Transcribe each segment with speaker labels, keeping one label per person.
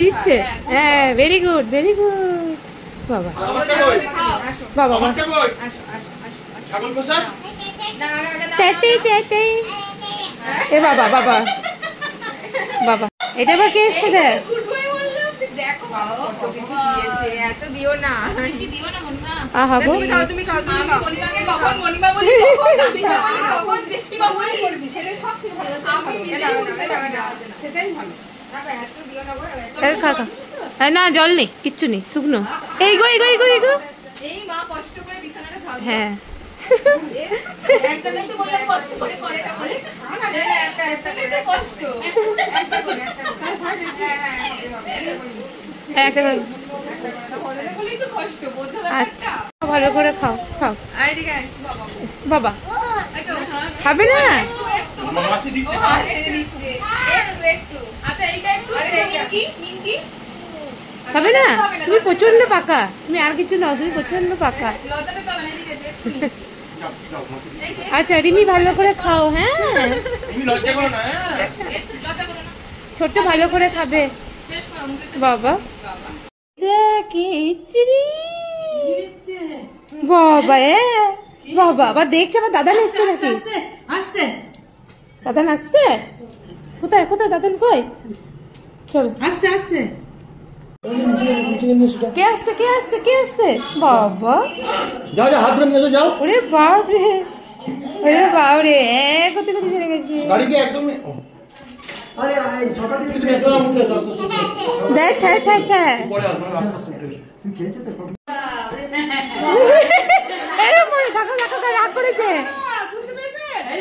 Speaker 1: দিচ্ছে। হ্যাঁ, very good, very good. বাবা বাবা এ বাবা বাবা বাবা, এটা আবার কে এসছে? দেখ আহা গো, না জল নেই, কিচ্ছু নেই, শুকনো। এই গো এই গো এই গো এই গো, হ্যাঁ ভালো করে খাও খাও বাবা। খাবে না? খাবে না? তুমি প্রচন্ড পাকা, তুমি আর কিছু নাও, তুমি প্রচন্ড পাকা। আচ্ছা রিমি ভালো করে খাও। হ্যাঁ ছোট্ট ভালো করে খাবে বাবা। বাবা বাবা আবার দেখছে, আবার দাদা আসছে নাকি? দাদা আসছে? কোথায় কোথায় দাদান কই? চলো আসছে আসছে। কে আসছে কে আসছে কে আসছে? বাবা যাও, ওরে বাপ রে, ওরে বাপ রে, কোথায় কোথায় চলে গেছে দেখ। থাক থাক থাক, দেখো দেখো রাগ করেছে।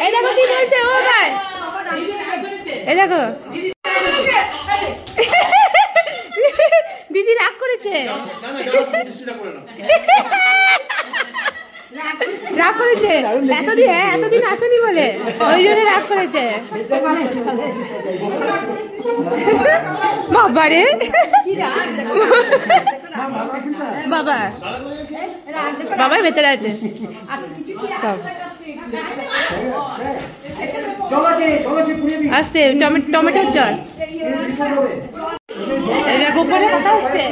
Speaker 1: এই দেখো কি বলছে ও ভাই, এই দেখো দিদি রাগ করেছে, রাগ করেছে এতদিন, হ্যাঁ এতদিন আসেনি বলে ওই জন্য রাগ করেছে। বাবা রে বাবা, বাবা ভেতরে আছে। আসতে টমেটোর চল, গোপনে কথা হচ্ছে,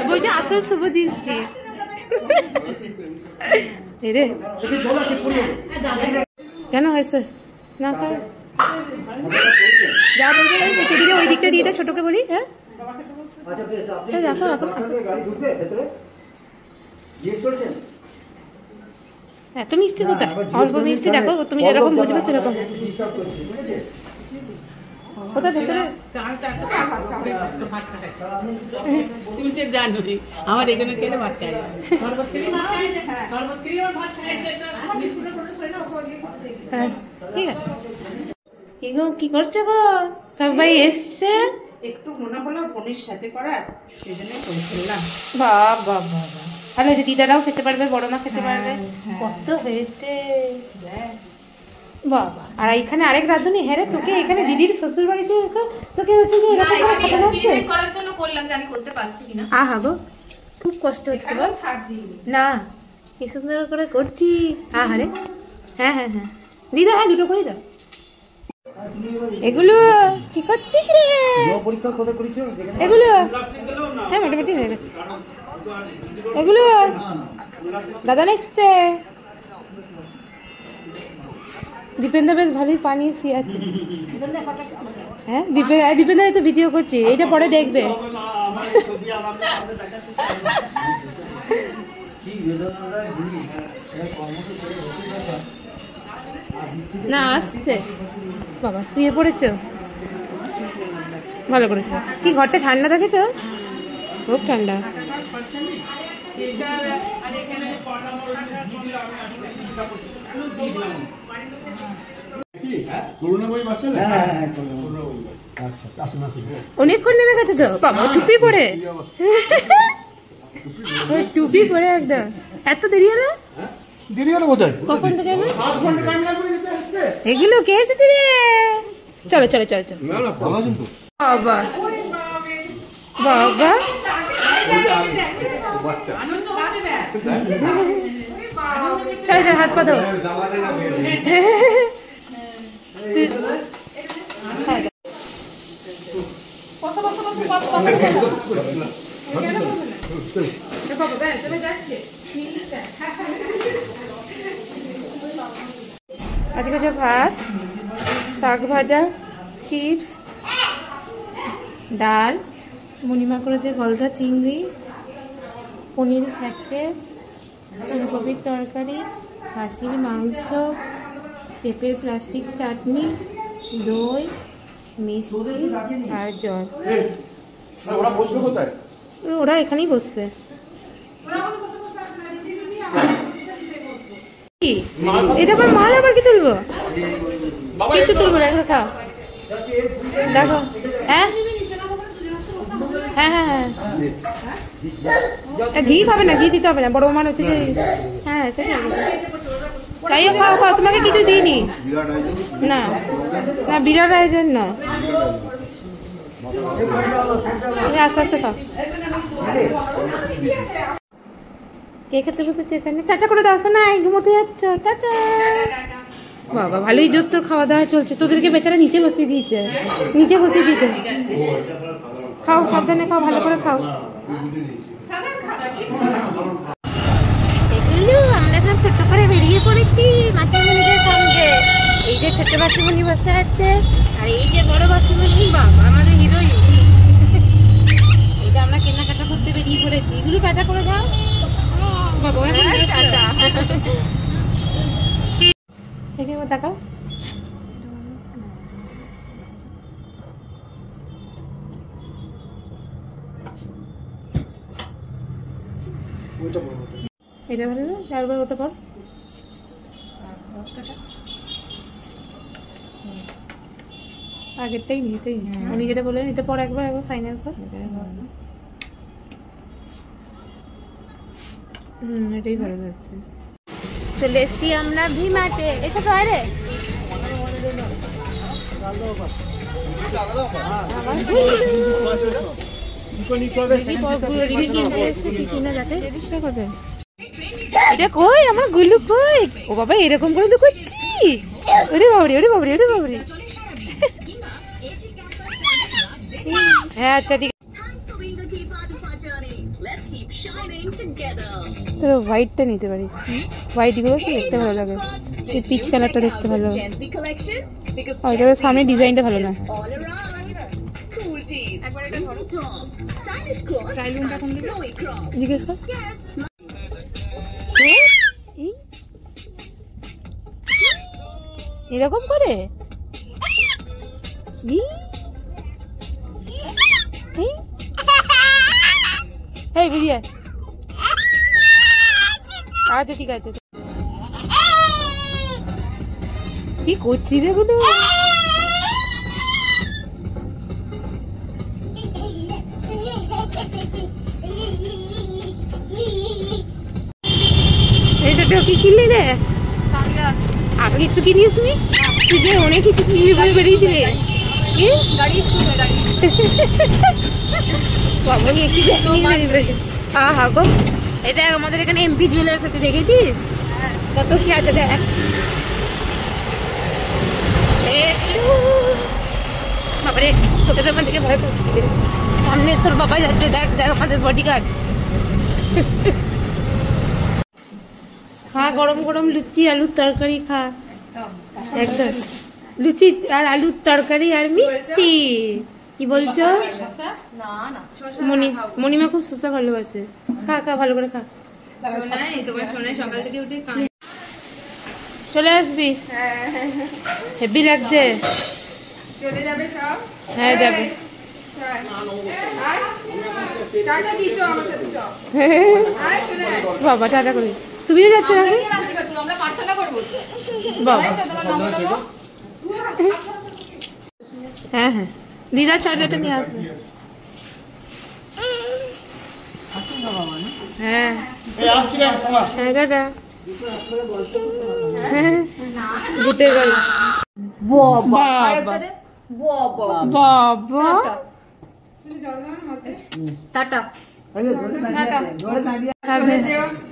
Speaker 1: বলছে আসল শুভ দিচ্ছি রে। কেন হয়েছে না? যা বলছে দিদিকে ওই দিকটা দিয়ে দে, ছোটকে বলি। হ্যাঁ দেখো এত মিষ্টি কোথায়? অল্প মিষ্টি দেখো, তুমি যেরকম বুঝবে সেরকম। কোথায় ভেতরে? তুমি তো জানোই আমার এখানে খেলে ভাত খাই। ঠিক আছে, কি গো কি করছো গো? সবাই এসছে, একটু মনে হলো বোনের সাথে করার, সেজন্য করে ফেললাম। বাবা বাবা, তাহলে দিদারাও খেতে পারবে, বড় মা খেতে পারবে, কত হয়েছে বাবা। আর এখানে আরেক রাঁধুনি। হ্যাঁ রে, তোকে এখানে দিদির শ্বশুর বাড়িতে এসে তোকে হচ্ছে যে এরকম করে খাওয়ানো হচ্ছে। করার জন্য করলাম, জানি করতে পারছি কিনা। আহা গো, খুব কষ্ট হচ্ছে বল না, কি সুন্দর করে করছিস। আহারে হ্যাঁ হ্যাঁ হ্যাঁ দিদা, হ্যাঁ দুটো করে দাও। এগুলো কি করছিস রে? এগুলো হ্যাঁ মোটামুটি হয়ে গেছে। এগুলো দাদা এসছে। দীপেন্দা বেশ ভালোই পানি শুয়ে আছে। হ্যাঁ দীপেন্দা তো ভিডিও করছে, এইটা পরে দেখবে। না আসছে বাবা, শুয়ে পড়েছ, ভালো করেছ। কি ঘরটা ঠান্ডা দেখেছ? খুব ঠান্ডা। অনেকক্ষণ নেমে গেছে তো বাবা, টুপি পরে, টুপি পরে একদম। এত দেরি হলো? কখন থেকে এলো? এগুলো কে এসেছে রে? চলো চলো চলো চলো। বাবা বাবা চলো চলো, হাত পা দাও। আজকে হচ্ছে ভাত, শাক ভাজা, চিপস, ডাল, মুনিমা করেছে গলদা চিংড়ি, পনির স্যাটে, ফুলকপির তরকারি, খাসির মাংস, পেঁপের প্লাস্টিক চাটনি, দই, মিষ্টি আর জল। ওরা এখানেই বসবে। এটা আবার মাল আবার কি তুলবো? কিছু তুলবো না, এগুলো খাও। দেখো হ্যাঁ হ্যাঁ হ্যাঁ হ্যাঁ, ঘি খাবে না, ঘি দিতে হবে না, বড় মান হচ্ছে যে। হ্যাঁ সেটাই, তাই খাও খাও, তোমাকে কিছু দিইনি। না না, বিরাট আয়োজন না, আস্তে আস্তে খাও। কে খেতে বসেছে এখানে? টাটা করে দাও না, ঘুমোতে যাচ্ছ? টাটা। বাবা ভালোই জোর তোর খাওয়া দাওয়া চলছে, তোদেরকে বেচারা নিচে বসিয়ে দিয়েছে, নিচে বসিয়ে দিয়েছে। খাও সাবধানে খাও, ভালো করে খাও। আমরা সব ছোট্ট করে বেরিয়ে পড়েছি মাছুমণিদের সঙ্গে। এই যে ছোট্ট মাছুমণি বসে আছে, আর এই যে বড় মাছুমণি, বাবা আমাদের হিরোইন। এইটা আমরা কেনাকাটা করতে বেরিয়ে পড়েছি। এগুলো টাটা করে দাও বাবা। টাটা। এখানে তাকাও। এটা ভালো না, চারবার ওটা পর। আগেরটাই নি, এটাই উনি যেটা বললেন, এটা পর একবার ফাইনাল কর। এটাই ভালো লাগছে। চলে এসছি আমরা ভি-মার্টে। এসব বাইরে এটা কই আমার গুল্লু কই? ও বাবা এরকম করে তো করছি। ওরে বাবরি, ওরে বাবরি, ওরে বাবরি। হ্যাঁ আচ্ছা ঠিক আছে। তো হোয়াইটটা নিতে পারিস, হোয়াইট গুলো দেখতে ভালো লাগে, এই পিচ কালারটা দেখতে ভালো লাগে। ওইটার সামনে ডিজাইনটা ভালো না। জিজ্ঞেস কর। এরকম করে এই বেরিয়ে। আচ্ছা ঠিক আছে। কি করছি রে গুলো? কি কিনলি রে? আর কিছু কিনিস নি? তুই যে অনেক কিছু কিনবি বলে বেরিয়েছিলি। কি গাড়ি? বাবা একটু হা গো। এটা আমাদের এখানে এমপি জুয়েলার্স আছে, দেখেছিস? কত কি আছে দেখ। বাবারে তোকে তো আমার দিকে ভয় করছে। সামনে তোর বাবা যাচ্ছে, দেখ দেখ আমাদের বডিগার্ড। খা গরম গরম লুচি আলুর তরকারি খা। একদম লুচি আর আলুর তরকারি আর মিষ্টি। কি বলছো? মনিমা খুব শসা ভালোবাসে। খা খা ভালো করে খা। সকাল থেকে উঠে চলে আসবি। হেভি লাগছে। চলে যাবে সব? হ্যাঁ যাবে। বাবা টাটা করি। তুমিও যাচ্ছ নাকি? হ্যাঁ হ্যাঁ, দিদার চার্জারটা নিয়ে আসবে। হ্যাঁ হ্যাঁ টাটা। ঘুরতে গেল বাবা বাবা। টাটা।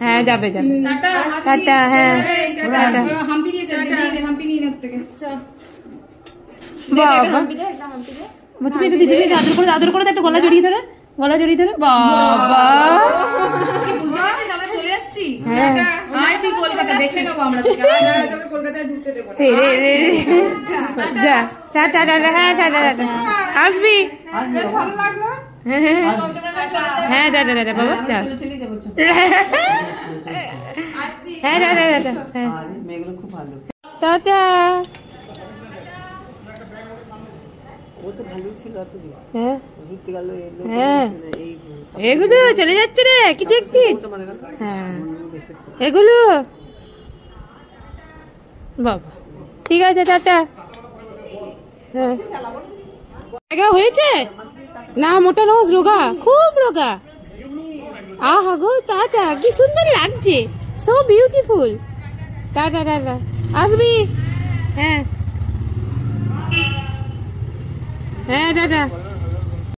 Speaker 1: হ্যাঁ যাবে যাবে। টাটা। হ্যাঁ টাটা। তুমি একটু দিদি আদর করে একটা গলা জড়িয়ে ধরে বাবা
Speaker 2: কি বুঝতে পারছিস আমরা চলে যাচ্ছি?
Speaker 1: হ্যাঁ
Speaker 2: আয় তুই কলকাতা দেখে নেবো আমরা তোকে। তোকে কলকাতায় ঢুকতে দেবো না।
Speaker 1: যা টাটা টাটা হ্যাঁ টাটা টাটা আসবি
Speaker 2: ভালো লাগলো।
Speaker 1: হ্যাঁ টাটা টাটা বাবা যা হ্যাঁ টাটা টাটা হ্যাঁ
Speaker 3: মেয়েগুলো খুব ভালো।
Speaker 1: টাটা
Speaker 3: ও তো ভালোই ছিল এতদিন।
Speaker 1: হ্যাঁ
Speaker 3: ঘুরতে গেল
Speaker 1: হ্যাঁ
Speaker 3: এই
Speaker 1: এগুলো চলে যাচ্ছে রে কি দেখছিস
Speaker 3: মানে গেল
Speaker 1: হ্যাঁ এগুলো বাবা ঠিক আছে টাটা হ্যাঁ জায়গা হয়েছে না মোটা নোজ রোগা খুব রোগা আহা গো টাটা কি সুন্দর লাগছে সো বিউটিফুল টাটা টাটা আসবি হ্যাঁ হ্যাঁ টাটা